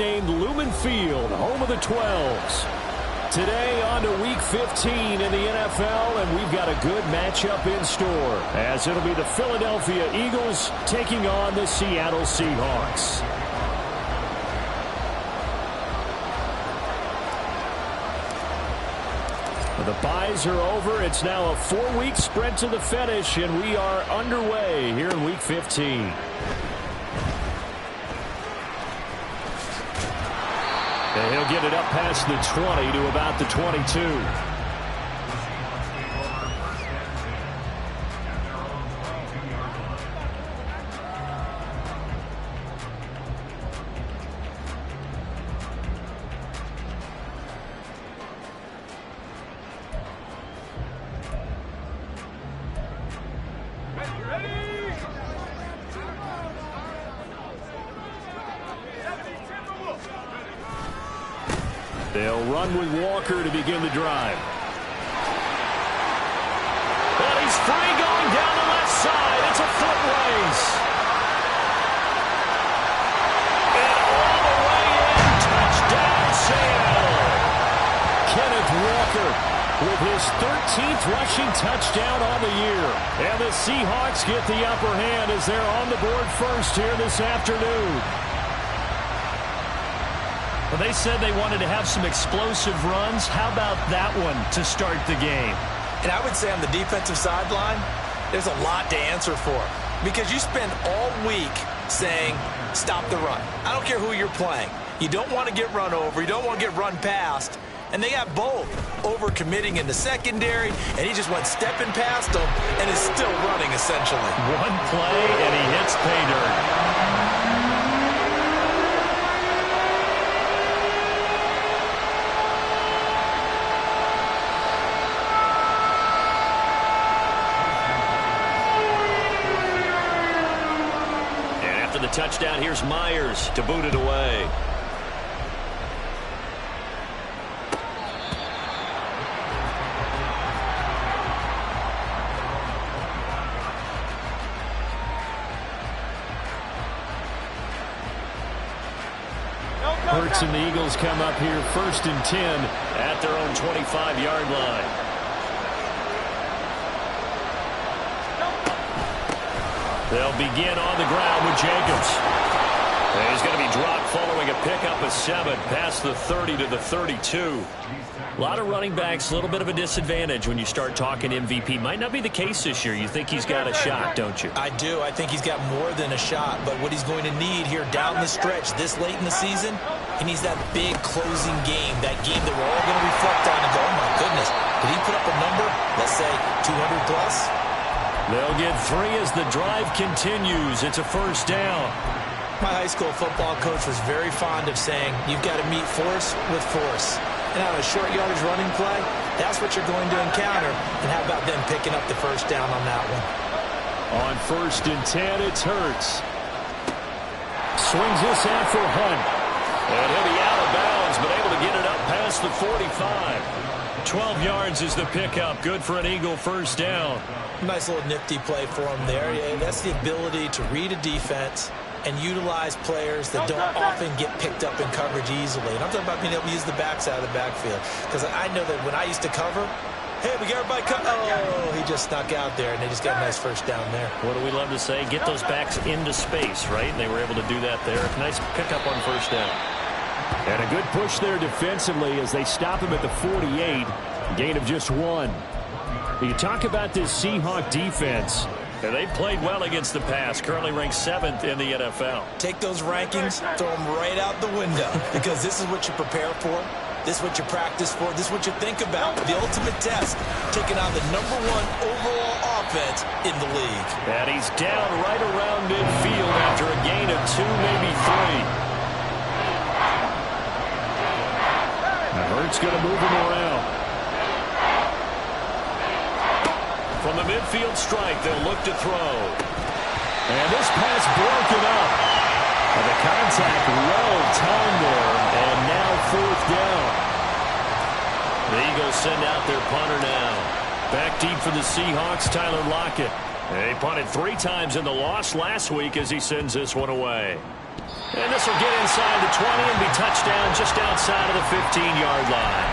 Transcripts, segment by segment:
renamed Lumen Field, home of the 12s. Today on to Week 15 in the NFL, and we've got a good matchup in store, as it'll be the Philadelphia Eagles taking on the Seattle Seahawks. The byes are over. It's now a 4-week sprint to the finish, and we are underway here in Week 15. And he'll get it up past the 20 to about the 22. They'll run with Walker to begin the drive. And he's free going down the left side. It's a foot race. And all the way in. Touchdown, Seattle. Kenneth Walker with his 13th rushing touchdown on the year. And the Seahawks get the upper hand as they're on the board first here this afternoon. Well, they said they wanted to have some explosive runs. How about that one to start the game? And I would say on the defensive sideline, there's a lot to answer for. Because you spend all week saying, stop the run. I don't care who you're playing. You don't want to get run over. You don't want to get run past. And they got both over-committing in the secondary, and he just went stepping past them and is still running, essentially. One play, and he hits pay dirt. Touchdown. Here's Myers to boot it away. Hurts and the Eagles come up here 1st and 10 at their own 25-yard line. They'll begin on the ground with Jacobs. And he's going to be dropped following a pickup of 7 past the 30 to the 32. A lot of running backs, a little bit of a disadvantage when you start talking MVP. Might not be the case this year. You think he's got a shot, don't you? I do. I think he's got more than a shot. But what he's going to need here down the stretch this late in the season, he needs that big closing game, that game that we're all going to reflect on and go, oh, my goodness, did he put up a number, let's say 200 plus? They'll get 3 as the drive continues. It's a 1st down. My high school football coach was very fond of saying, you've got to meet force with force. And on a short yardage running play, that's what you're going to encounter. And how about them picking up the 1st down on that one? On 1st and 10, it's Hurts. Swings this out for Hunt. And he'll be out of bounds, but able to get it up past the 45. 12 yards is the pickup. Good for an Eagle 1st down. Nice little nifty play for him there. Yeah, that's the ability to read a defense and utilize players that don't often get picked up in coverage easily. And I'm talking about being able to use the backside of the backfield. Because I know that when I used to cover, hey, we got everybody cut. Oh, he just snuck out there, and they just got a nice 1st down there. What do we love to say? Get those backs into space, right? And they were able to do that there. Nice pickup on 1st down. And a good push there defensively as they stop him at the 48. Gain of just 1. You talk about this Seahawk defense. And they've played well against the pass. Currently ranked 7th in the NFL. Take those rankings, throw them right out the window. Because this is what you prepare for. This is what you practice for. This is what you think about. The ultimate test. Taking on the #1 overall offense in the league. And he's down right around midfield after a gain of 2, maybe 3. Now Hurts going to move him around. From the midfield strike, they'll look to throw. And this pass broken up. And the contact well timed there. And now 4th down. The Eagles send out their punter now. Back deep for the Seahawks, Tyler Lockett. They punted 3 times in the loss last week as he sends this one away. And this will get inside the 20 and be touchdown just outside of the 15-yard line.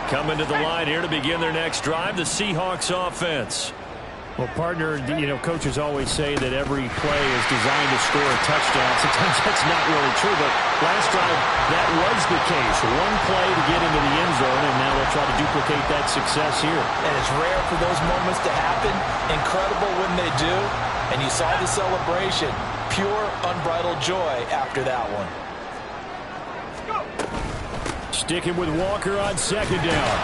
Coming to the line here to begin their next drive, the Seahawks offense. Well, partner, coaches always say that every play is designed to score a touchdown. Sometimes that's not really true, but last drive, that was the case. One play to get into the end zone, and now they'll try to duplicate that success here. And it's rare for those moments to happen. Incredible when they do. And you saw the celebration. Pure, unbridled joy after that one. Sticking with Walker on second down.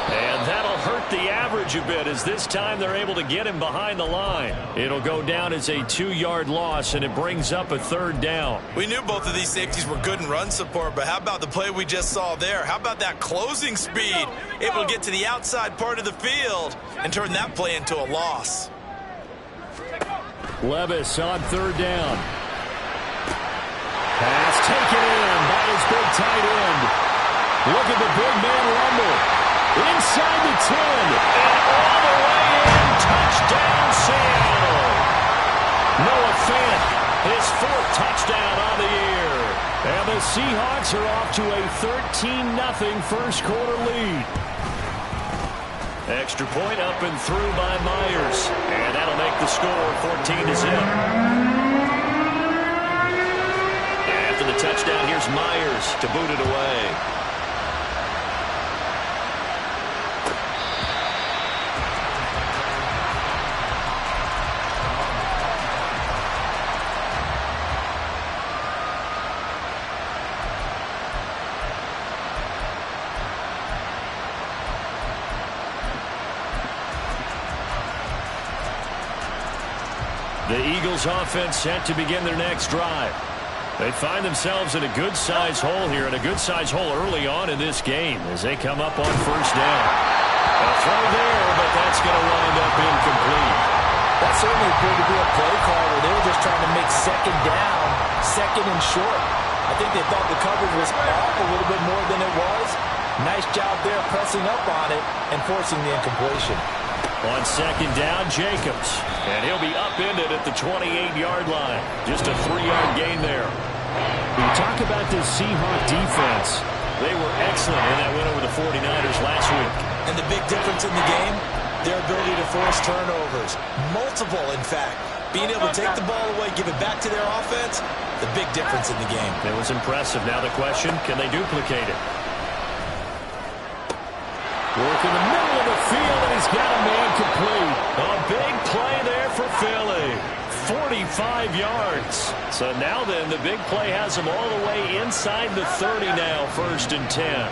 And that'll hurt the average a bit as this time they're able to get him behind the line. It'll go down as a 2-yard loss, and it brings up a third down. We knew both of these safeties were good in run support, but how about the play we just saw there? How about that closing speed? Able to get to the outside part of the field and turn that play into a loss. Levis on third down. Pass taken in by his big tight end. Look at the big man rumble. Inside the 10. And all the way in. Touchdown, Seattle. Noah Fant, his 4th touchdown on the year. And the Seahawks are off to a 13-0 first quarter lead. Extra point up and through by Myers. And that'll make the score 14-0. After the touchdown, here's Myers to boot it away. The Eagles offense set to begin their next drive. They find themselves in a good-sized hole here, and a good-sized hole early on in this game as they come up on first down. A throw there, but that's going to wind up incomplete. That certainly appeared to be a play call where they were just trying to make second down, second and short. I think they thought the coverage was off a little bit more than it was. Nice job there pressing up on it and forcing the incompletion. On second down, Jacobs. And he'll be upended at the 28-yard line. Just a 3-yard gain there. We talk about this Seahawk defense. They were excellent in that win over the 49ers last week. And the big difference in the game, their ability to force turnovers. Multiple, in fact. Being able to take the ball away, give it back to their offense, the big difference in the game. It was impressive. Now the question, can they duplicate it? Work in the middle of the field, and he's got a man complete. A big play there for Philly. 45 yards. So now then, the big play has them all the way inside the 30 now, 1st and 10.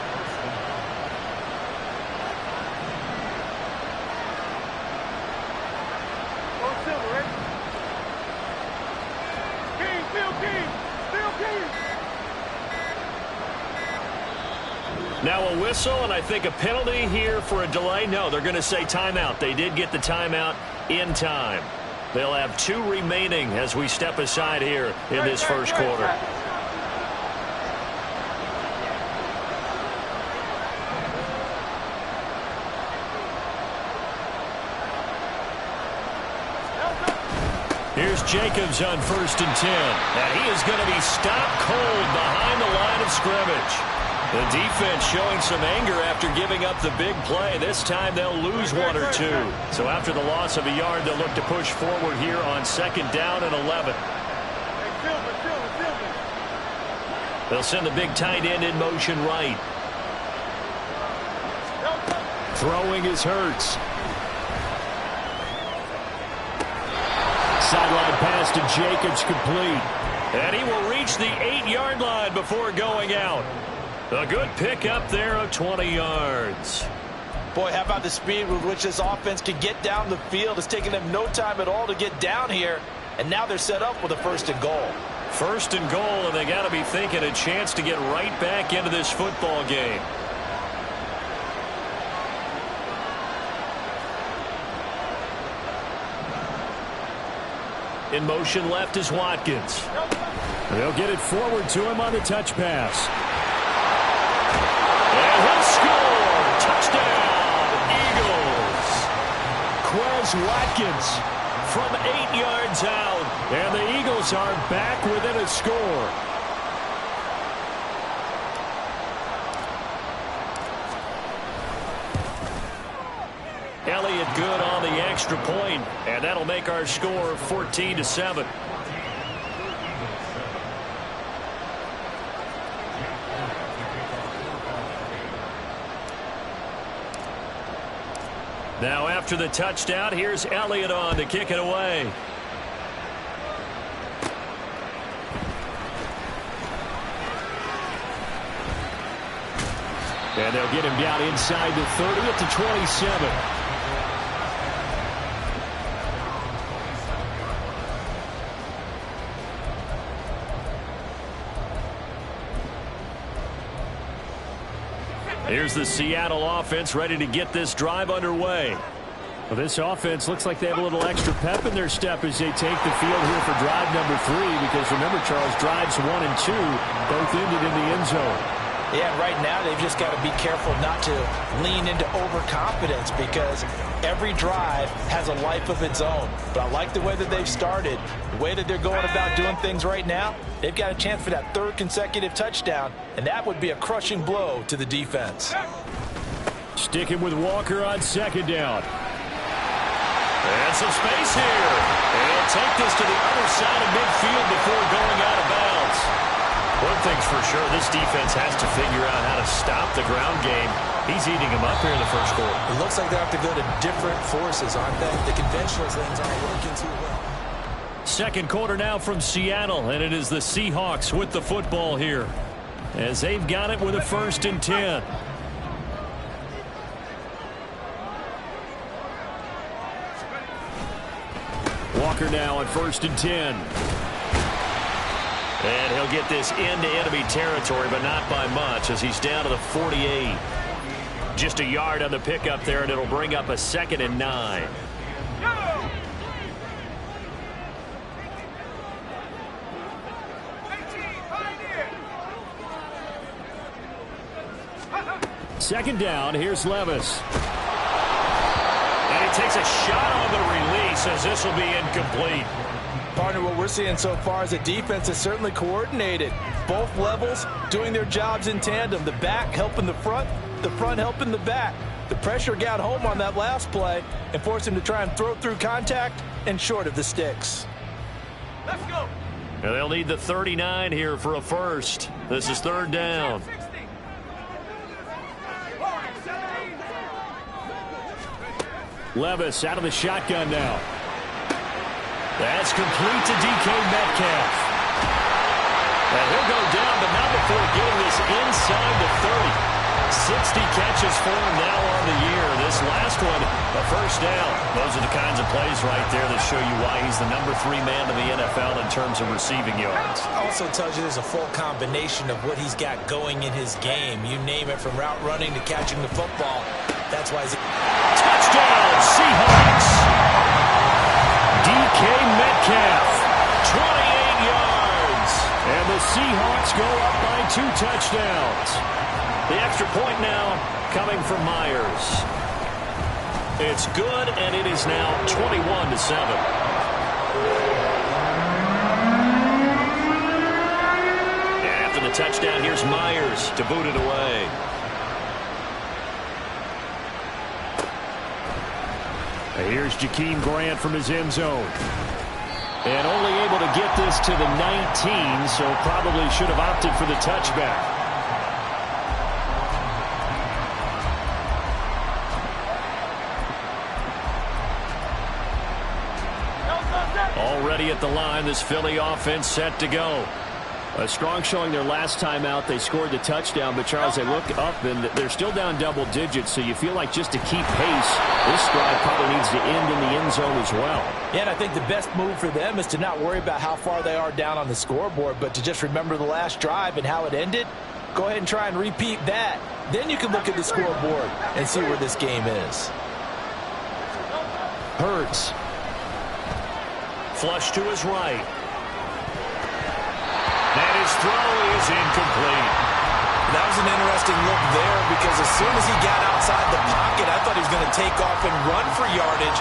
Now a whistle, and I think a penalty here for a delay. No, they're going to say timeout. They did get the timeout in time. They'll have 2 remaining as we step aside here in this first quarter. Here's Jacobs on 1st and 10. And he is going to be stopped cold behind the line of scrimmage. The defense showing some anger after giving up the big play. This time they'll lose 1 or 2. So after the loss of a yard, they'll look to push forward here on 2nd down and 11. They'll send the big tight end in motion right. Throwing is Hurts. Sideline pass to Jacobs complete. And he will reach the 8-yard line before going out. A good pickup there of 20 yards. Boy, how about the speed with which this offense can get down the field? It's taken them no time at all to get down here. And now they're set up with a 1st and goal. 1st and goal, and they got to be thinking a chance to get right back into this football game. In motion left is Watkins. They'll get it forward to him on the touch pass. And he'll score! Touchdown, Eagles! Quez Watkins, from 8 yards out. And the Eagles are back within a score. Elliott good on the extra point, and that'll make our score 14-7. Now after the touchdown, here's Elliott on to kick it away. And they'll get him down inside the 30 at the 27. Here's the Seattle offense ready to get this drive underway. Well, this offense looks like they have a little extra pep in their step as they take the field here for drive number 3. Because remember, Charles, drives 1 and 2 both ended in the end zone. Yeah, right now they've just got to be careful not to lean into overconfidence because every drive has a life of its own. But I like the way that they've started, the way that they're going about doing things right now. They've got a chance for that 3rd consecutive touchdown, and that would be a crushing blow to the defense. Sticking with Walker on 2nd down. And some space here. And take this to the other side of midfield before going out of bounds. One thing's for sure, this defense has to figure out how to stop the ground game. He's eating them up here in the first quarter. It looks like they have to go to different forces, aren't they? The conventional things aren't working too well. Second quarter now from Seattle, and it is the Seahawks with the football here as they've got it with a 1st and 10. Walker now on 1st and 10. And he'll get this into enemy territory, but not by much as he's down to the 48. Just a yard on the pickup there, and it'll bring up a 2nd and 9. Second down, here's Levis. And he takes a shot on the release as this will be incomplete. Partner, what we're seeing so far is the defense is certainly coordinated. Both levels doing their jobs in tandem. The back helping the front helping the back. The pressure got home on that last play and forced him to try and throw through contact and short of the sticks. Let's go. And they'll need the 39 here for a first. This is 3rd down. Levis out of the shotgun now. That's complete to DK Metcalf. And he'll go down, but not before getting this inside the 30. 60 catches for him now on the year. This last one, a first down. Those are the kinds of plays right there that show you why he's the number 3 man in the NFL in terms of receiving yards. Also tells you there's a full combination of what he's got going in his game. You name it, from route running to catching the football. That's why he's... Touchdown, Seahawks! DK Metcalf, 28 yards. And the Seahawks go up by 2 touchdowns. The extra point now coming from Myers. It's good, and it is now 21-7. And after the touchdown, here's Myers to boot it away. Here's Jakeem Grant from his end zone. And only able to get this to the 19, so probably should have opted for the touchback. Already at the line, this Philly offense set to go. A strong showing their last time out. They scored the touchdown, but Charles, they look up and they're still down double digits, so you feel like just to keep pace, this drive probably needs to end in the end zone as well. Yeah, and I think the best move for them is to not worry about how far they are down on the scoreboard, but to just remember the last drive and how it ended. Go ahead and try and repeat that. Then you can look at the scoreboard and see where this game is. Hurts. Flush to his right. And his throw is incomplete. That was an interesting look there because as soon as he got outside the pocket, I thought he was going to take off and run for yardage.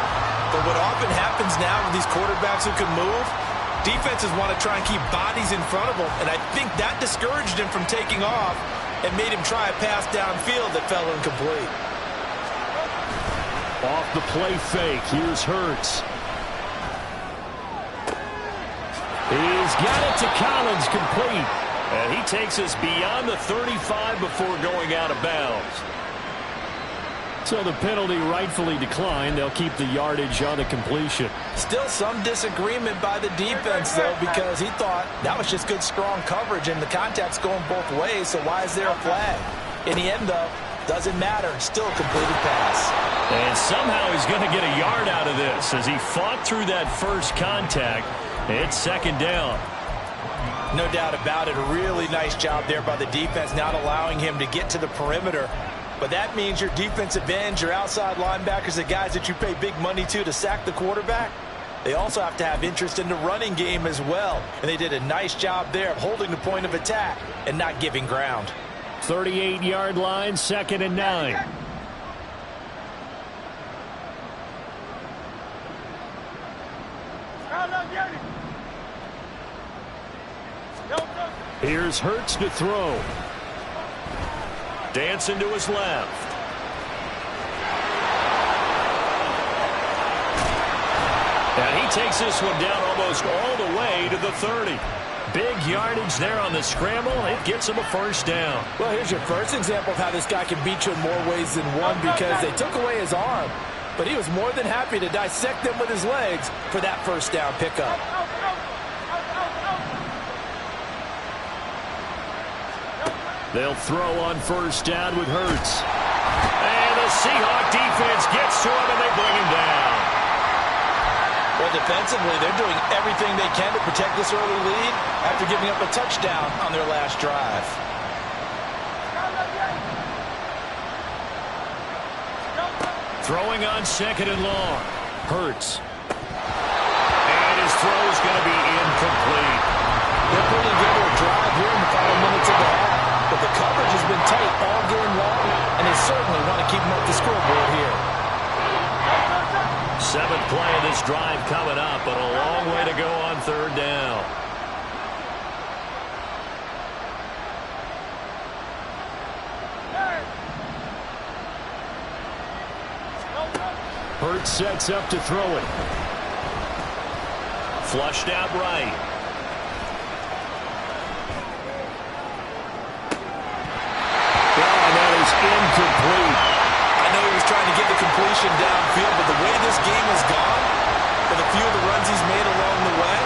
But what often happens now with these quarterbacks who can move, defenses want to try and keep bodies in front of them, and I think that discouraged him from taking off and made him try a pass downfield that fell incomplete. Off the play fake, here's Hurts. He's got it to Collins, complete. And he takes us beyond the 35 before going out of bounds. So the penalty rightfully declined. They'll keep the yardage on the completion. Still some disagreement by the defense, though, because he thought that was just good, strong coverage, and the contact's going both ways, so why is there a flag? In the end, though, doesn't matter. Still a completed pass. And somehow he's going to get a yard out of this as he fought through that first contact. It's second down. No doubt about it. A really nice job there by the defense, not allowing him to get to the perimeter. But that means your defensive ends, your outside linebackers, the guys that you pay big money to sack the quarterback, they also have to have interest in the running game as well. And they did a nice job there of holding the point of attack and not giving ground. 38-yard line, 2nd and 9. Here's Hurts to throw. Dancing to his left. And he takes this one down almost all the way to the 30. Big yardage there on the scramble. It gets him a first down. Well, here's your first example of how this guy can beat you in more ways than one, because they took away his arm. But he was more than happy to dissect them with his legs for that first down pickup. They'll throw on first down with Hurts. And the Seahawk defense gets to him, and they bring him down. Well, defensively, they're doing everything they can to protect this early lead after giving up a touchdown on their last drive. Throwing on 2nd and long. Hurts. And his throw's going to be incomplete. They're putting together a drive here in the final minutes of the half. But the coverage has been tight all game long, and they certainly want to keep them up the scoreboard here. 7th play of this drive coming up, but a long way to go on 3rd down. Hurts sets up to throw it. Flushed out right. Incomplete. I know he was trying to get the completion downfield, but the way this game has gone, for the few of the runs he's made along the way,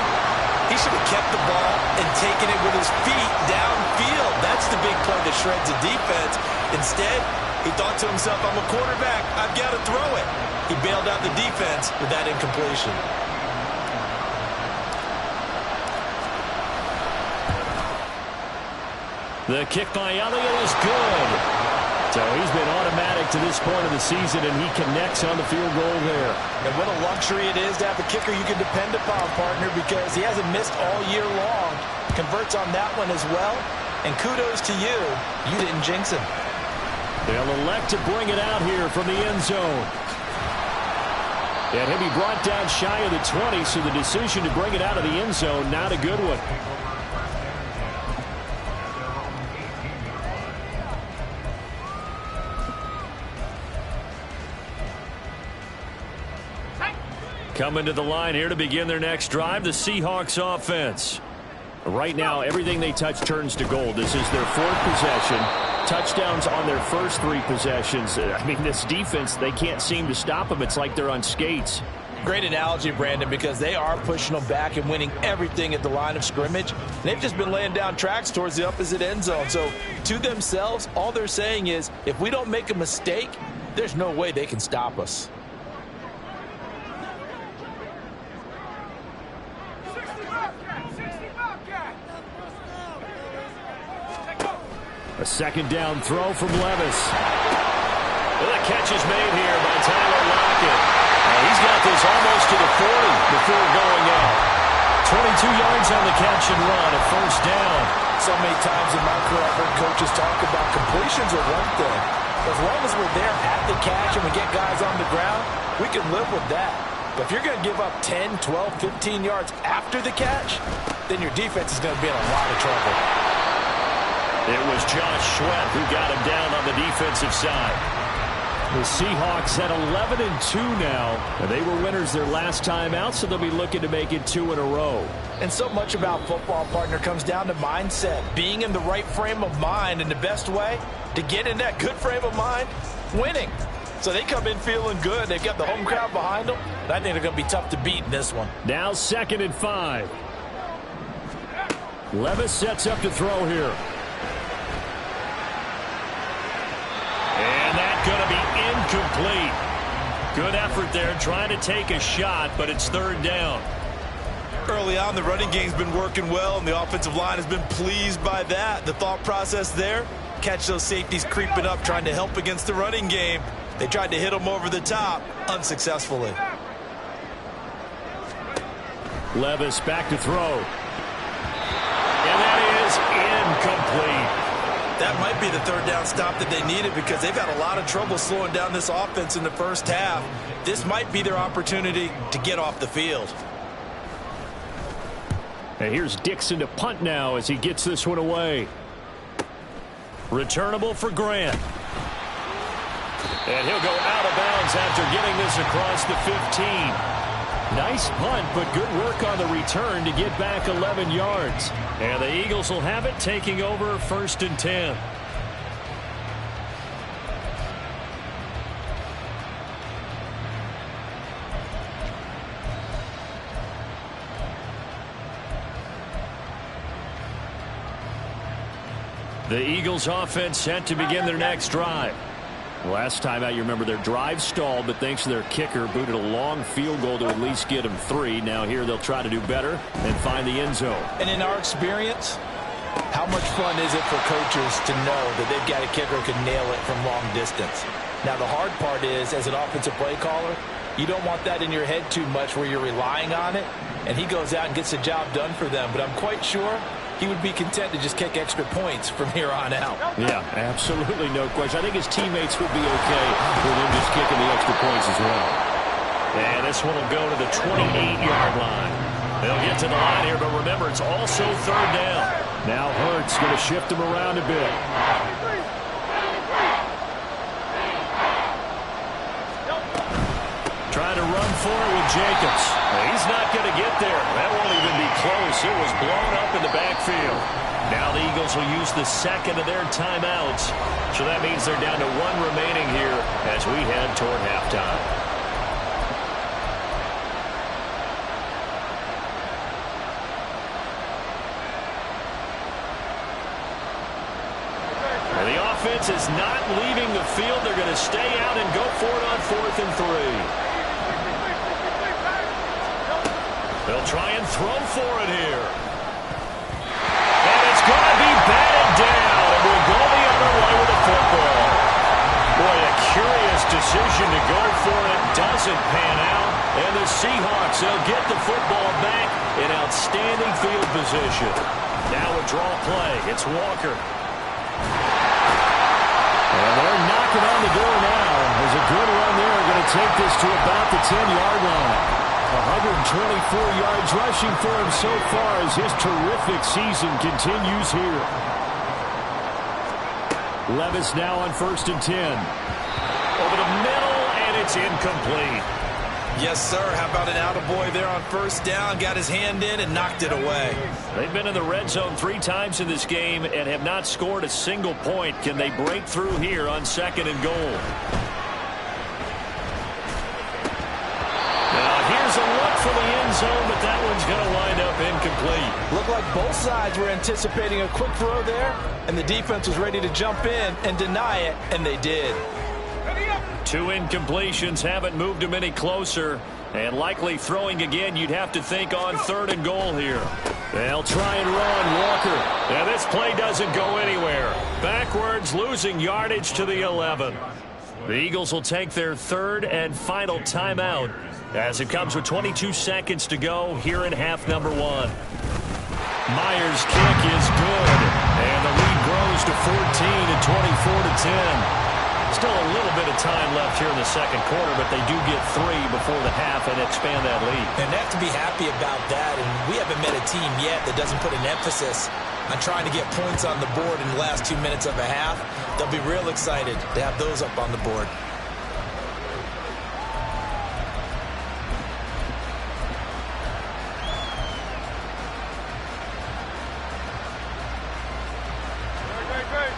he should have kept the ball and taken it with his feet downfield. That's the big play that shreds the defense. Instead, he thought to himself, I'm a quarterback, I've got to throw it. He bailed out the defense with that incompletion. The kick by Elliott is good. So he's been automatic to this point of the season, and he connects on the field goal there. And what a luxury it is to have a kicker you can depend upon, partner, because he hasn't missed all year long. Converts on that one as well. And kudos to you. You didn't jinx him. They'll elect to bring it out here from the end zone. And he'll be brought down shy of the 20, so the decision to bring it out of the end zone, not a good one. Coming to the line here to begin their next drive, the Seahawks offense. Right now, everything they touch turns to gold. This is their 4th possession. Touchdowns on their first 3 possessions. I mean, this defense, they can't seem to stop them. It's like they're on skates. Great analogy, Brandon, because they are pushing them back and winning everything at the line of scrimmage. They've just been laying down tracks towards the opposite end zone. So, to themselves, all they're saying is, if we don't make a mistake, there's no way they can stop us. A 2nd down throw from Levis. Well, the catch is made here by Tyler Lockett. He's got this almost to the 40 before going out. 22 yards on the catch and run, a first down. So many times in my career I've heard coaches talk about completions are one thing. As long as we're there at the catch and we get guys on the ground, we can live with that. But if you're going to give up 10, 12, 15 yards after the catch, then your defense is going to be in a lot of trouble. It was Josh Sweat who got him down on the defensive side. The Seahawks at 11-2 now. And they were winners their last time out, so they'll be looking to make it 2 in a row. And so much about football, partner, comes down to mindset. Being in the right frame of mind, and the best way to get in that good frame of mind, winning. So they come in feeling good. They've got the home crowd behind them. I think they're going to be tough to beat in this one. Now 2nd and 5. Levis sets up to throw here. And that's going to be incomplete. Good effort there trying to take a shot, but it's 3rd down. Early on, the running game's been working well, and the offensive line has been pleased by that. The thought process there, catch those safeties creeping up, trying to help against the running game. They tried to hit them over the top, unsuccessfully. Levis back to throw. And that is incomplete. That might be the 3rd down stop that they needed, because they've had a lot of trouble slowing down this offense in the first half. This might be their opportunity to get off the field. And here's Dixon to punt now as he gets this one away. Returnable for Grant. And he'll go out of bounds after getting this across the 15. Nice punt, but good work on the return to get back 11 yards. And the Eagles will have it, taking over 1st and 10. The Eagles offense set to begin their next drive. Last time out, you remember their drive stalled, but thanks to their kicker, booted a long field goal to at least get them 3. Now here they'll try to do better and find the end zone. And in our experience, how much fun is it for coaches to know that they've got a kicker who can nail it from long distance? Now the hard part is, as an offensive play caller, you don't want that in your head too much where you're relying on it, and he goes out and gets the job done for them. But I'm quite sure he would be content to just kick extra points from here on out. Yeah, absolutely no question. I think his teammates would be okay with him just kicking the extra points as well. And this one will go to the 28-yard line. They'll get to the line here, but remember, it's also 3rd down. Now Hurts going to shift him around a bit. Trying to run for it with Jacobs. He's not going to get there. That won't even be close. It was blown up in the backfield. Now the Eagles will use the 2nd of their timeouts. So that means they're down to 1 remaining here as we head toward halftime. And the offense is not leaving the field. They're going to stay out and go for it on 4th and 3. They'll try and throw for it here. And it's going to be batted down. And we'll go the other way with the football. Boy, a curious decision to go for it. Doesn't pan out. And the Seahawks, they'll get the football back in outstanding field position. Now a draw play. It's Walker. And they're knocking on the door now. There's a good run there. Going to take this to about the 10-yard line. 124 yards rushing for him so far as his terrific season continues here. Levis now on 1st and 10. Over the middle, and it's incomplete. Yes, sir. How about an attaboy there on 1st down? Got his hand in and knocked it away. They've been in the red zone 3 times in this game and have not scored a single point. Can they break through here on 2nd and goal? Here's a look for the end zone, but that one's going to wind up incomplete. Looked like both sides were anticipating a quick throw there, and the defense was ready to jump in and deny it, and they did. 2 incompletions haven't moved him any closer, and likely throwing again, you'd have to think on 3rd and goal here. They'll try and run Walker. Now this play doesn't go anywhere. Backwards, losing yardage to the 11. The Eagles will take their 3rd and final timeout as it comes with 22 seconds to go here in half number 1. Myers' kick is good, and the lead grows to 14 and 24-10. Still a little bit of time left here in the second quarter, but they do get 3 before the half and expand that lead. And they have to be happy about that, and we haven't met a team yet that doesn't put an emphasis on trying to get points on the board in the last 2 minutes of a half. They'll be real excited to have those up on the board.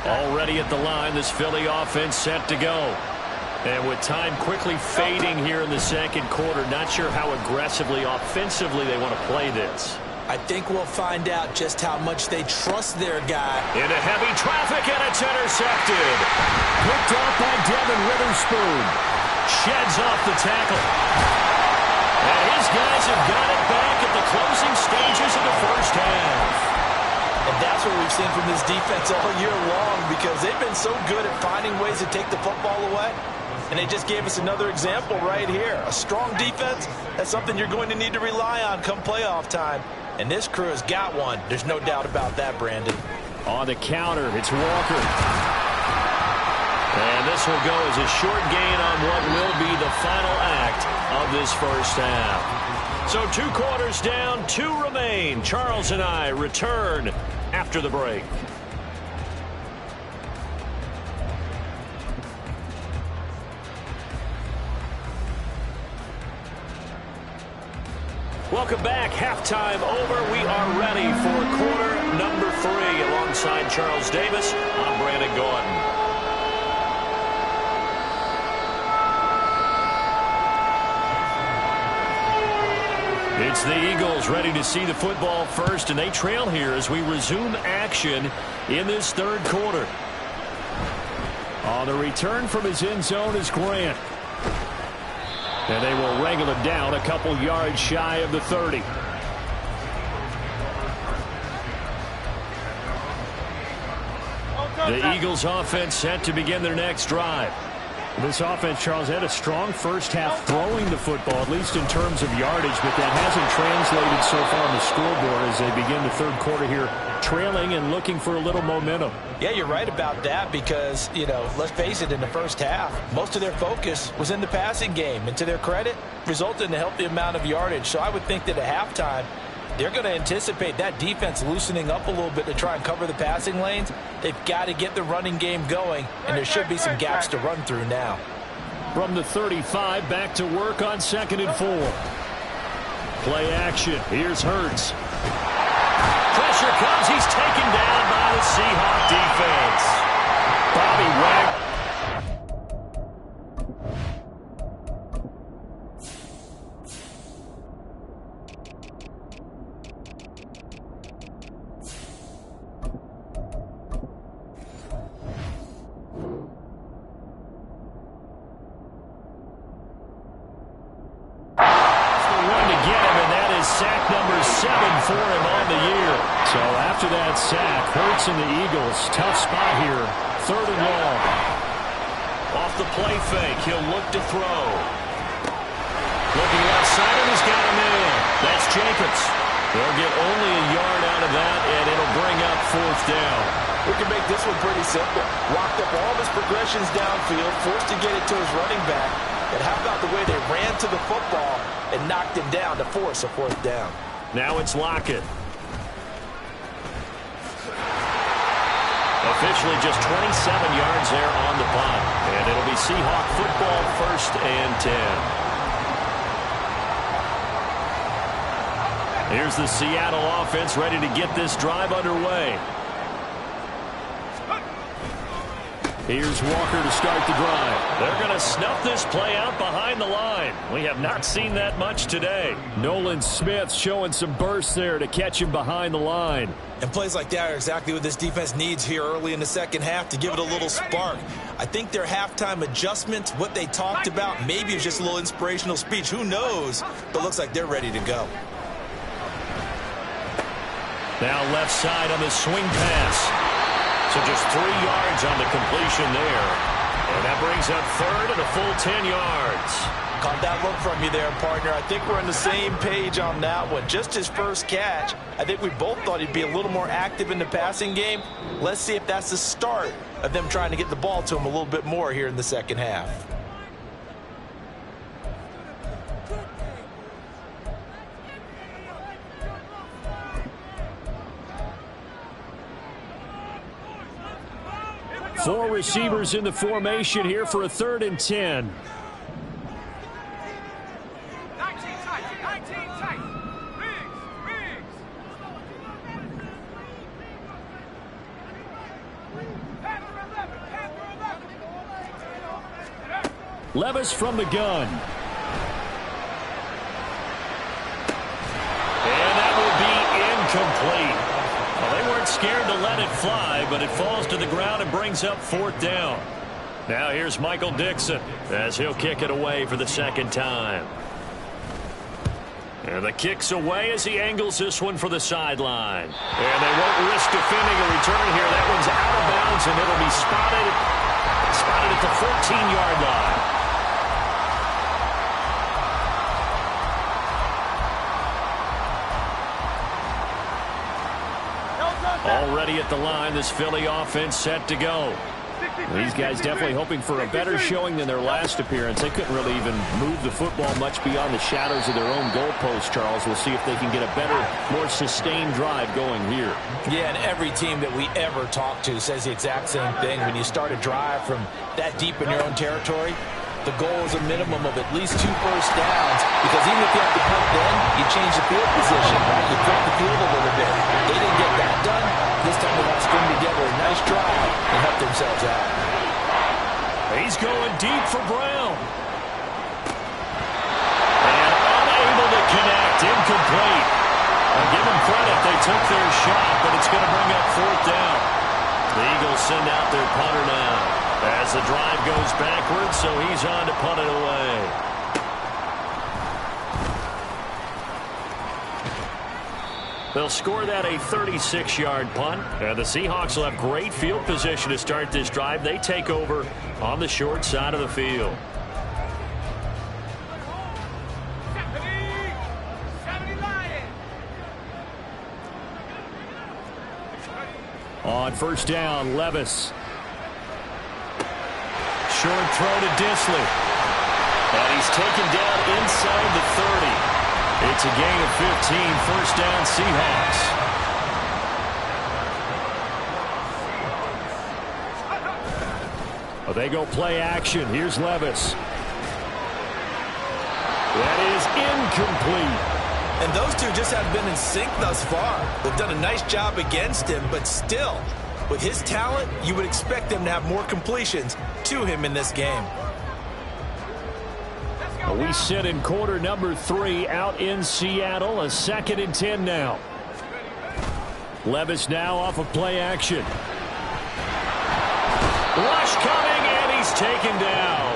Already at the line, this Philly offense set to go. And with time quickly fading here in the second quarter, not sure how aggressively, offensively they want to play this. I think we'll find out just how much they trust their guy. Into heavy traffic, and it's intercepted. Picked off by Devin Witherspoon. Sheds off the tackle. And his guys have got it back at the closing stages of the first half. And that's what we've seen from this defense all year long, because they've been so good at finding ways to take the football away. And they just gave us another example right here. A strong defense, that's something you're going to need to rely on come playoff time. And this crew has got one. There's no doubt about that, Brandon. On the counter, it's Walker. And this will go as a short gain on what will be the final act of this first half. So 2 quarters down, 2 remain. Charles and I return after the break. Welcome back. Halftime over. We are ready for quarter number 3. Alongside Charles Davis, I'm Brandon Gaudin. It's the Eagles ready to see the football first, and they trail here as we resume action in this third quarter. On the return from his end zone is Grant. And they will wrangle it down a couple yards shy of the 30. The Eagles offense set to begin their next drive. This offense, Charles, had a strong first half throwing the football, at least in terms of yardage, but that hasn't translated so far on the scoreboard as they begin the third quarter here, trailing and looking for a little momentum. Yeah, you're right about that because, let's face it, in the first half, most of their focus was in the passing game. And to their credit, resulted in a healthy amount of yardage. So I would think that at halftime, they're going to anticipate that defense loosening up a little bit to try and cover the passing lanes. They've got to get the running game going, and there should be some gaps to run through now. From the 35, back to work on 2nd and 4. Play action. Here's Hurts. Pressure comes. He's taken down by the Seahawks defense. Bobby Wagner. Sack number 7 for him on the year. So after that sack, Hurts and the Eagles, tough spot here. 3rd and long. Off the play fake, he'll look to throw. Looking left side, and he's got a man. That's Jacobs. They'll get only a yard out of that, and it'll bring up 4th down. We can make this one pretty simple. Locked up all of his progressions downfield, forced to get it to his running back. But how about the way they ran to the football and knocked him down to force a 4th down? Now it's Lockett. Officially just 27 yards there on the punt. And it'll be Seahawk football, 1st and 10. Here's the Seattle offense ready to get this drive underway. Here's Walker to start the drive. They're going to snuff this play out behind the line. We have not seen that much today. Nolan Smith showing some bursts there to catch him behind the line. And plays like that are exactly what this defense needs here early in the second half to give it a little spark. I think their halftime adjustments, what they talked about, maybe it's just a little inspirational speech. Who knows? But looks like they're ready to go. Now left side on the swing pass. So just 3 yards on the completion there. And that brings up 3rd and a full 10 yards. Caught that look from you there, partner. I think we're on the same page on that one. Just his first catch. I think we both thought he'd be a little more active in the passing game. Let's see if that's the start of them trying to get the ball to him a little bit more here in the second half. Four receivers in the formation here for a 3rd and 10. Levis from the gun. And that will be incomplete. Well, they weren't scared to let it fly, but it falls to the ground and brings up 4th down. Now here's Michael Dixon as he'll kick it away for the 2nd time. And the kick's away as he angles this one for the sideline. And they won't risk defending a return here. That one's out of bounds, and it'll be spotted at the 14-yard line. Already at the line, this Philly offense set to go. These guys definitely hoping for a better showing than their last appearance. They couldn't really even move the football much beyond the shadows of their own goalpost, Charles. We'll see if they can get a better, more sustained drive going here. Yeah, and every team that we ever talk to says the exact same thing. When you start a drive from that deep in your own territory, the goal is a minimum of at least 2 first downs, because even if you have to punt then, you change the field position, right? You flip the field a little bit. They didn't get that done. This time they got to string together a nice drive and help themselves out. He's going deep for Brown. And unable to connect, incomplete. I'll give them credit, they took their shot, but it's going to bring up 4th down. The Eagles send out their punter now as the drive goes backwards, so he's on to punt it away. They'll score that a 36-yard punt, and the Seahawks will have great field position to start this drive. They take over on the short side of the field. On 1st down, Levis. Short throw to Disley. And he's taken down inside the 30. It's a gain of 15, 1st down Seahawks. Oh, they go play action. Here's Levis. That is incomplete. And those two just haven't been in sync thus far. They've done a nice job against him, but still, with his talent, you would expect them to have more completions to him in this game. We sit in quarter number 3 out in Seattle. A 2nd and 10 now. Levis now off of play action. Rush coming, and he's taken down.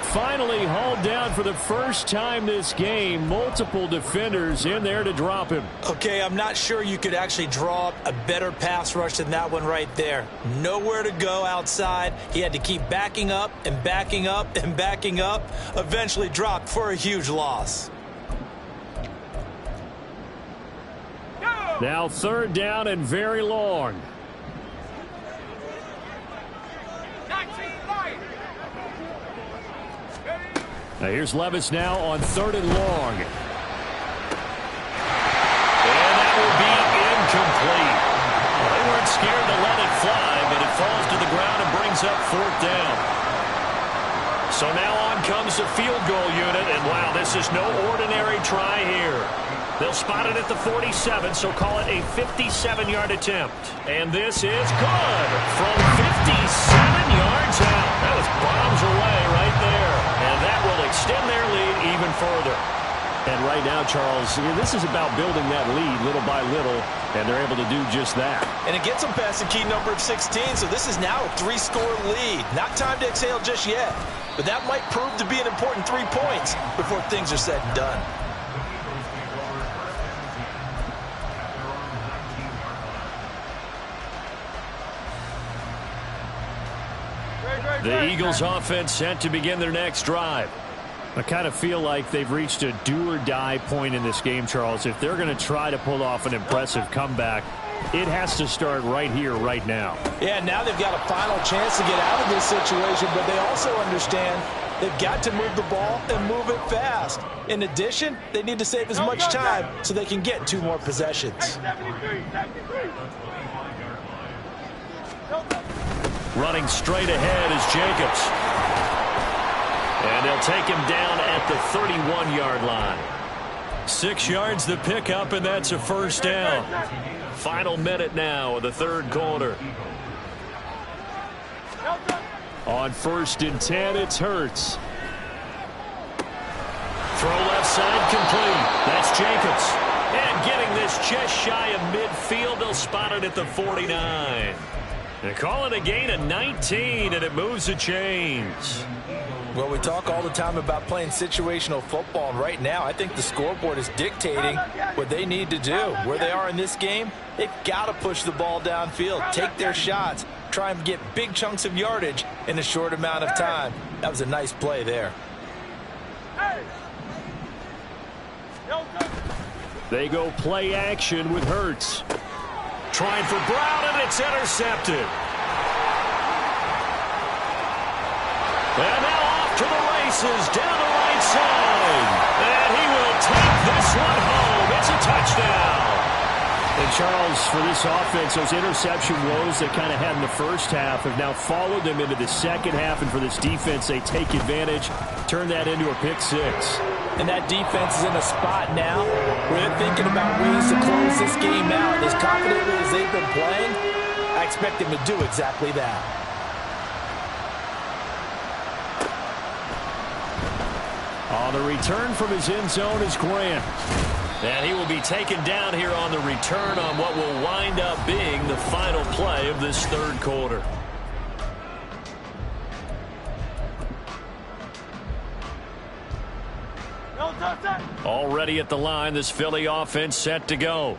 Finally hauled down for the first time this game. Multiple defenders in there to drop him. Okay, I'm not sure you could actually draw up a better pass rush than that one right there. Nowhere to go outside. He had to keep backing up and backing up and backing up. Eventually dropped for a huge loss. Now 3rd down and very long. Now here's Levis now on 3rd and long. And that will be incomplete. Well, they weren't scared to let it fly, but it falls to the ground and brings up 4th down. So now on comes the field goal unit, and wow, this is no ordinary try here. They'll spot it at the 47, so call it a 57-yard attempt. And this is good from 57 yards out. That was bombs away right there. And that will extend their lead even further. And right now, Charles, this is about building that lead little by little, and they're able to do just that. And it gets them past the key number of 16, so this is now a 3-score lead. Not time to exhale just yet, but that might prove to be an important 3 points before things are said and done. The Eagles offense set to begin their next drive. I kind of feel like they've reached a do-or-die point in this game, Charles. If they're going to try to pull off an impressive comeback, it has to start right here, right now. Yeah, now they've got a final chance to get out of this situation, but they also understand they've got to move the ball and move it fast. In addition, they need to save as much time so they can get 2 more possessions. Running straight ahead is Jacobs. And they'll take him down at the 31-yard line. 6 yards the pickup, and that's a first down. Final minute now of the third quarter. On 1st and 10, it's Hurts. Throw left side complete. That's Jacobs. And getting this just shy of midfield, they'll spot it at the 49. They call it a gain of 19, and it moves the chains. Well, we talk all the time about playing situational football, and right now I think the scoreboard is dictating what they need to do. Where they are in this game, they've got to push the ball downfield, take their shots, try and get big chunks of yardage in a short amount of time. That was a nice play there. They go play action with Hurts. Trying for Brown, and it's intercepted. And now off to the races, down the right side. And he will take this one home. It's a touchdown. And Charles, for this offense, those interception woes they kind of had in the first half have now followed them into the second half. And for this defense, they take advantage, turn that into a pick 6. And that defense is in a spot now where they're thinking about ways to close this game out. As confidently as they've been playing, I expect them to do exactly that. On the return from his end zone is Grant. And he will be taken down here on the return on what will wind up being the final play of this third quarter. Already at the line, this Philly offense set to go.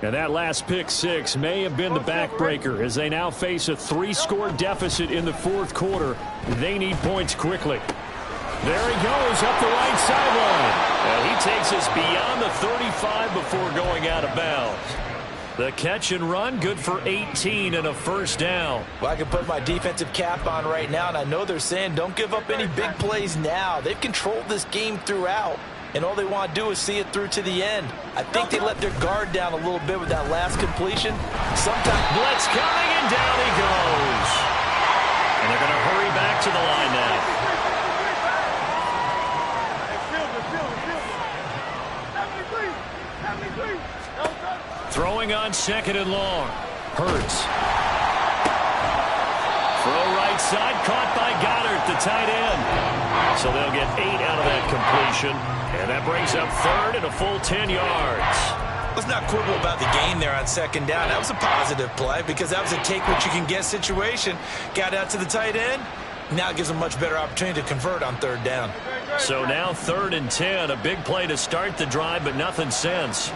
And that last pick 6 may have been the backbreaker as they now face a 3-score deficit in the fourth quarter. They need points quickly. There he goes up the right sideline. And he takes us beyond the 35 before going out of bounds. The catch and run, good for 18 and a first down. Well, I can put my defensive cap on right now, and I know they're saying don't give up any big plays now. They've controlled this game throughout, and all they want to do is see it through to the end. I think they let their guard down a little bit with that last completion. Sometimes blitz coming, and down he goes. And they're going to hurry back to the line now. Throwing on 2nd and long. Hurts. Throw right side, caught by Goddard, the tight end. So they'll get 8 out of that completion. And that brings up 3rd and a full 10 yards. Let's not quibble about the gain there on 2nd down. That was a positive play because that was a take-what-you-can-get situation. Got out to the tight end. Now it gives them a much better opportunity to convert on 3rd down. So now 3rd and 10. A big play to start the drive, but nothing since.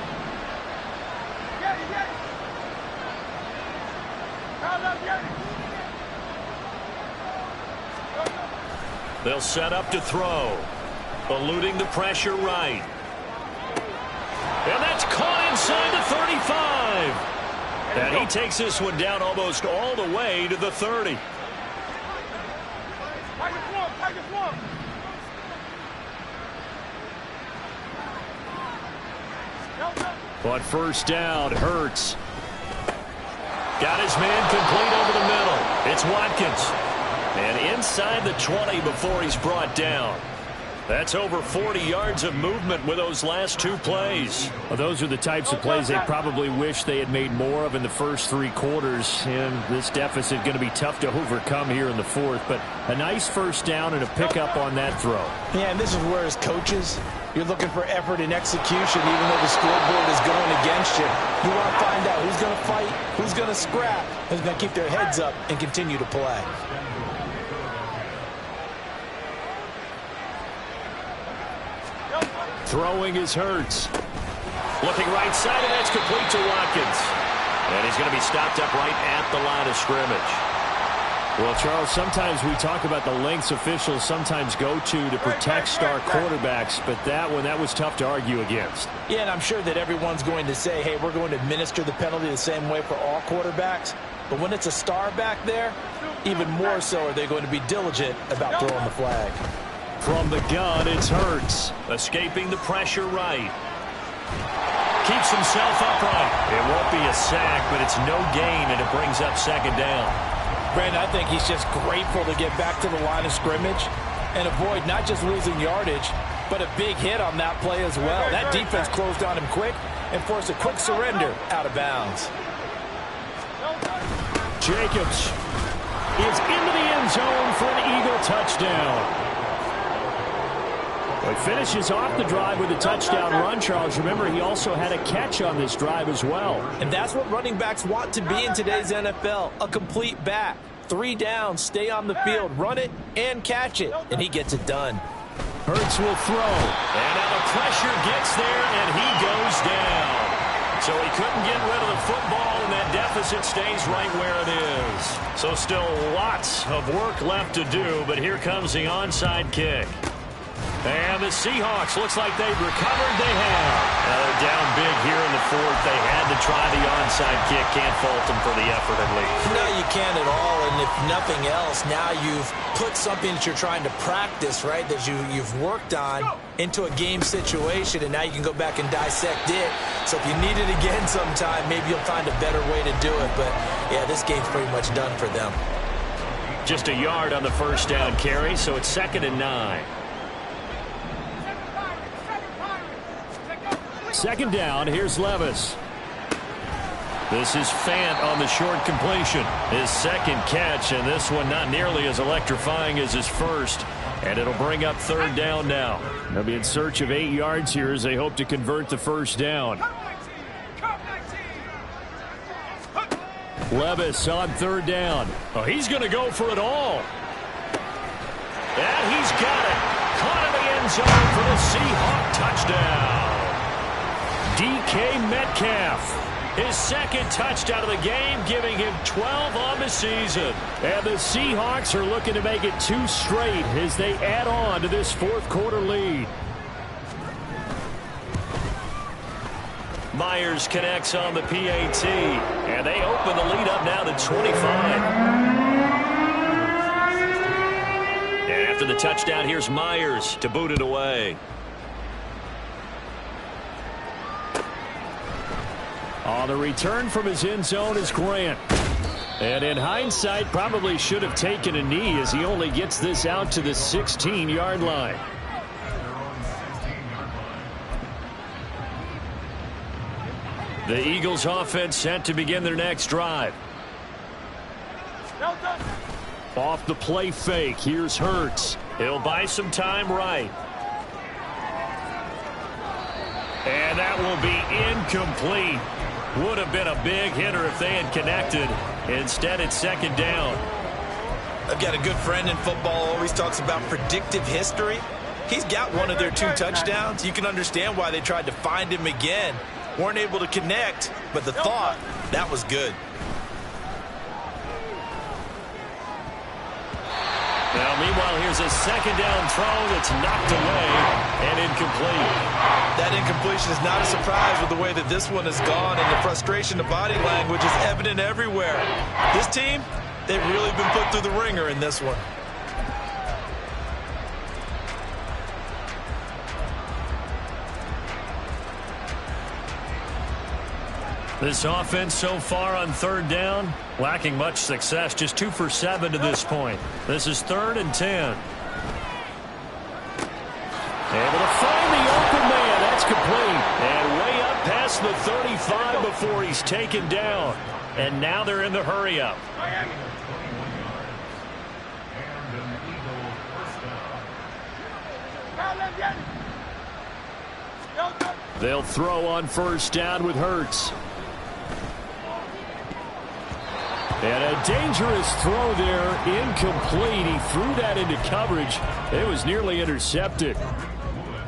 They'll set up to throw. Eluding the pressure right. And that's caught inside the 35. And he takes this one down almost all the way to the 30. But first down, Hurts. Got his man complete over the middle. It's Watkins. And inside the 20 before he's brought down. That's over 40 yards of movement with those last 2 plays. Well, those are the types of plays they probably wish they had made more of in the first 3 quarters. And this deficit going to be tough to overcome here in the fourth. But a nice first down and a pickup on that throw. Yeah, and this is where as coaches, you're looking for effort and execution even though the scoreboard is going against you. You want to find out who's going to fight, who's going to scrap, who's going to keep their heads up and continue to play. Throwing is Hurts. Looking right side, and that's complete to Watkins. And he's going to be stopped up right at the line of scrimmage. Well, Charles, sometimes we talk about the lengths officials sometimes go to protect star quarterbacks, but that was tough to argue against. Yeah, and I'm sure that everyone's going to say, hey, we're going to administer the penalty the same way for all quarterbacks. But when it's a star back there, even more so are they going to be diligent about throwing the flag. From the gun, it's Hurts. Escaping the pressure right. Keeps himself upright. It won't be a sack, but it's no gain, and it brings up second down. Brandon, I think he's just grateful to get back to the line of scrimmage and avoid not just losing yardage, but a big hit on that play as well. That defense closed on him quick and forced a quick surrender out of bounds. Jacobs is into the end zone for an Eagle touchdown. He finishes off the drive with a touchdown run, Charles. Remember, he also had a catch on this drive as well. And that's what running backs want to be in today's NFL, a complete back. 3 downs, stay on the field, run it, and catch it. And he gets it done. Hurts will throw. And now the pressure gets there, and he goes down. So he couldn't get rid of the football, and that deficit stays right where it is. So still lots of work left to do, but here comes the onside kick. And the Seahawks, looks like they've recovered. They have. They're down big here in the fourth. They had to try the onside kick. Can't fault them for the effort, at least. No, you can't at all. And if nothing else, now you've put something that you're trying to practice, right, that you've worked on into a game situation, and now you can go back and dissect it. So if you need it again sometime, maybe you'll find a better way to do it. But, yeah, this game's pretty much done for them. Just a yard on the first down carry, so it's 2nd and 9. 2nd down, here's Levis. This is Fant on the short completion. His second catch, and this one not nearly as electrifying as his first. And it'll bring up 3rd down now. They'll be in search of 8 yards here as they hope to convert the first down. Levis on 3rd down. Oh, he's going to go for it all. And he's got it. Caught in the end zone for the Seahawk touchdown. DK Metcalf. His second touchdown of the game, giving him 12 on the season. And the Seahawks are looking to make it 2 straight as they add on to this 4th quarter lead. Myers connects on the PAT, and they open the lead up now to 25. And after the touchdown, here's Myers to boot it away. On the return from his end zone is Grant. And in hindsight, probably should have taken a knee as he only gets this out to the 16-yard line. The Eagles offense set to begin their next drive. Off the play fake, here's Hurts. He'll buy some time right. And that will be incomplete. Would have been a big hitter if they had connected. Instead, it's 2nd down. I've got a good friend in football, always talks about predictive history. He's got one of their 2 touchdowns. You can understand why they tried to find him again. Weren't able to connect, but the thought, that was good. Now, meanwhile, here's a 2nd down throw that's knocked away and incomplete. That incompletion is not a surprise with the way that this one has gone, and the frustration, the body language is evident everywhere. This team, they've really been put through the ringer in this one. This offense so far on 3rd down, lacking much success, just 2 for 7 to this point. This is 3rd and 10. Able to find the open man. That's complete. And way up past the 35 before he's taken down. And now they're in the hurry-up. They'll throw on 1st down with Hurts. And a dangerous throw there, incomplete. He threw that into coverage. It was nearly intercepted.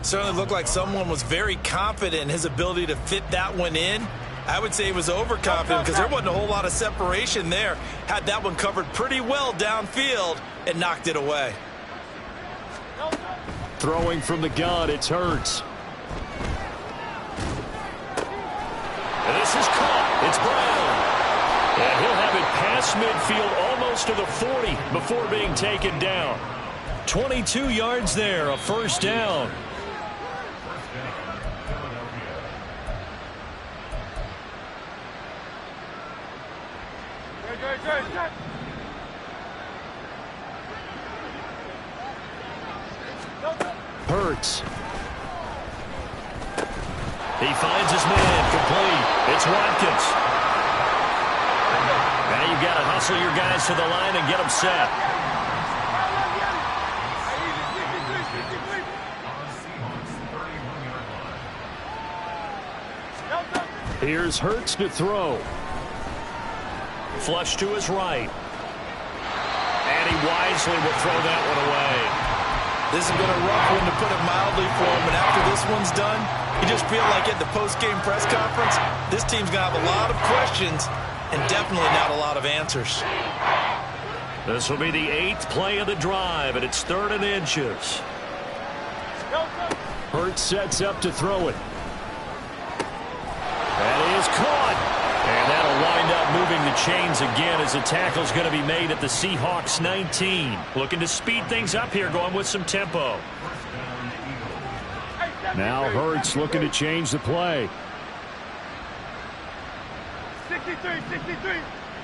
Certainly looked like someone was very confident in his ability to fit that one in. I would say he was overconfident because there wasn't a whole lot of separation there. Had that one covered pretty well downfield and knocked it away. Throwing from the gun, it's Hurts. And this is caught. It's Brown. And he'll have it past midfield almost to the 40 before being taken down. 22 yards there, a first down. Hurts. He finds his man, complete. It's Watkins. Now you've got to hustle your guys to the line and get them set. Here's Hurts to throw. Flush to his right. And he wisely will throw that one away. This has been a rough one, to put it mildly, for him. And after this one's done, you just feel like at the post-game press conference, this team's going to have a lot of questions and definitely not a lot of answers. This will be the 8th play of the drive, and it's 3rd and inches. Hurts sets up to throw it. That is caught. And that'll wind up moving the chains again as the tackle's going to be made at the Seahawks 19. Looking to speed things up here, going with some tempo. Now Hurts looking to change the play.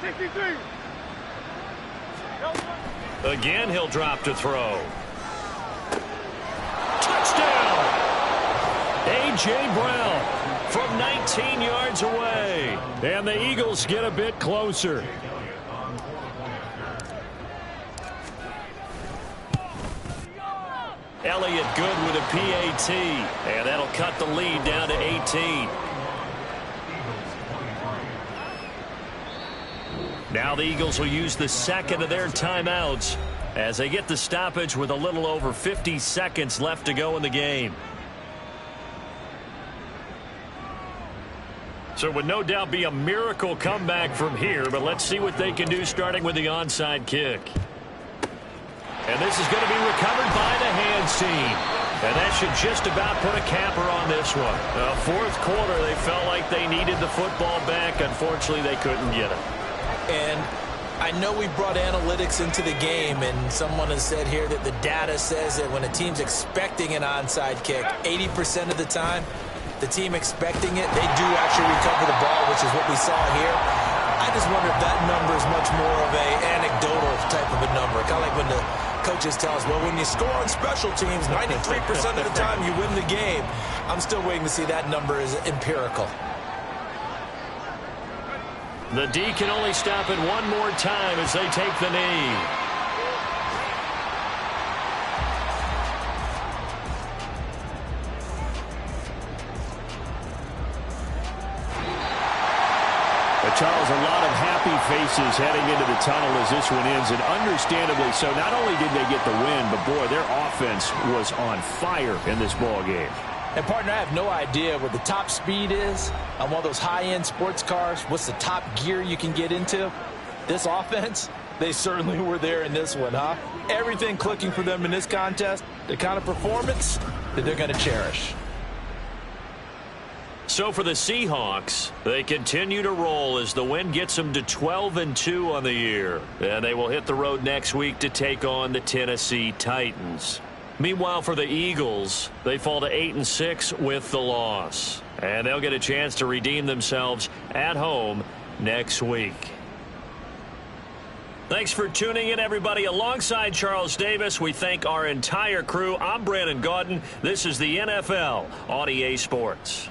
63. Again, he'll drop to throw. Touchdown! A.J. Brown from 19 yards away. And the Eagles get a bit closer. Elliott good with a PAT. And that'll cut the lead down to 18. Now the Eagles will use the second of their timeouts as they get the stoppage with a little over 50 seconds left to go in the game. So it would no doubt be a miracle comeback from here, but let's see what they can do starting with the onside kick. And this is going to be recovered by the hands team. And that should just about put a capper on this one. Fourth quarter, they felt like they needed the football back. Unfortunately, they couldn't get it. And I know we brought analytics into the game, and someone has said here that the data says that when a team's expecting an onside kick, 80% of the time, the team expecting it, they do actually recover the ball, which is what we saw here. I just wonder if that number is much more of a anecdotal type of a number. Kind of like when the coaches tell us, well, when you score on special teams, 93% of the time you win the game. I'm still waiting to see that number is empirical. The D can only stop it one more time as they take the knee. Charles, a lot of happy faces heading into the tunnel as this one ends, and understandably so. Not only did they get the win, but boy, their offense was on fire in this ball game. And, partner, I have no idea what the top speed is on one of those high-end sports cars. What's the top gear you can get into? This offense, they certainly were there in this one, huh? Everything clicking for them in this contest, the kind of performance that they're going to cherish. So for the Seahawks, they continue to roll as the win gets them to 12-2 on the year. And they will hit the road next week to take on the Tennessee Titans. Meanwhile, for the Eagles, they fall to 8-6 with the loss. And they'll get a chance to redeem themselves at home next week. Thanks for tuning in, everybody. Alongside Charles Davis, we thank our entire crew. I'm Brandon Gaudin. This is the NFL on EA Sports.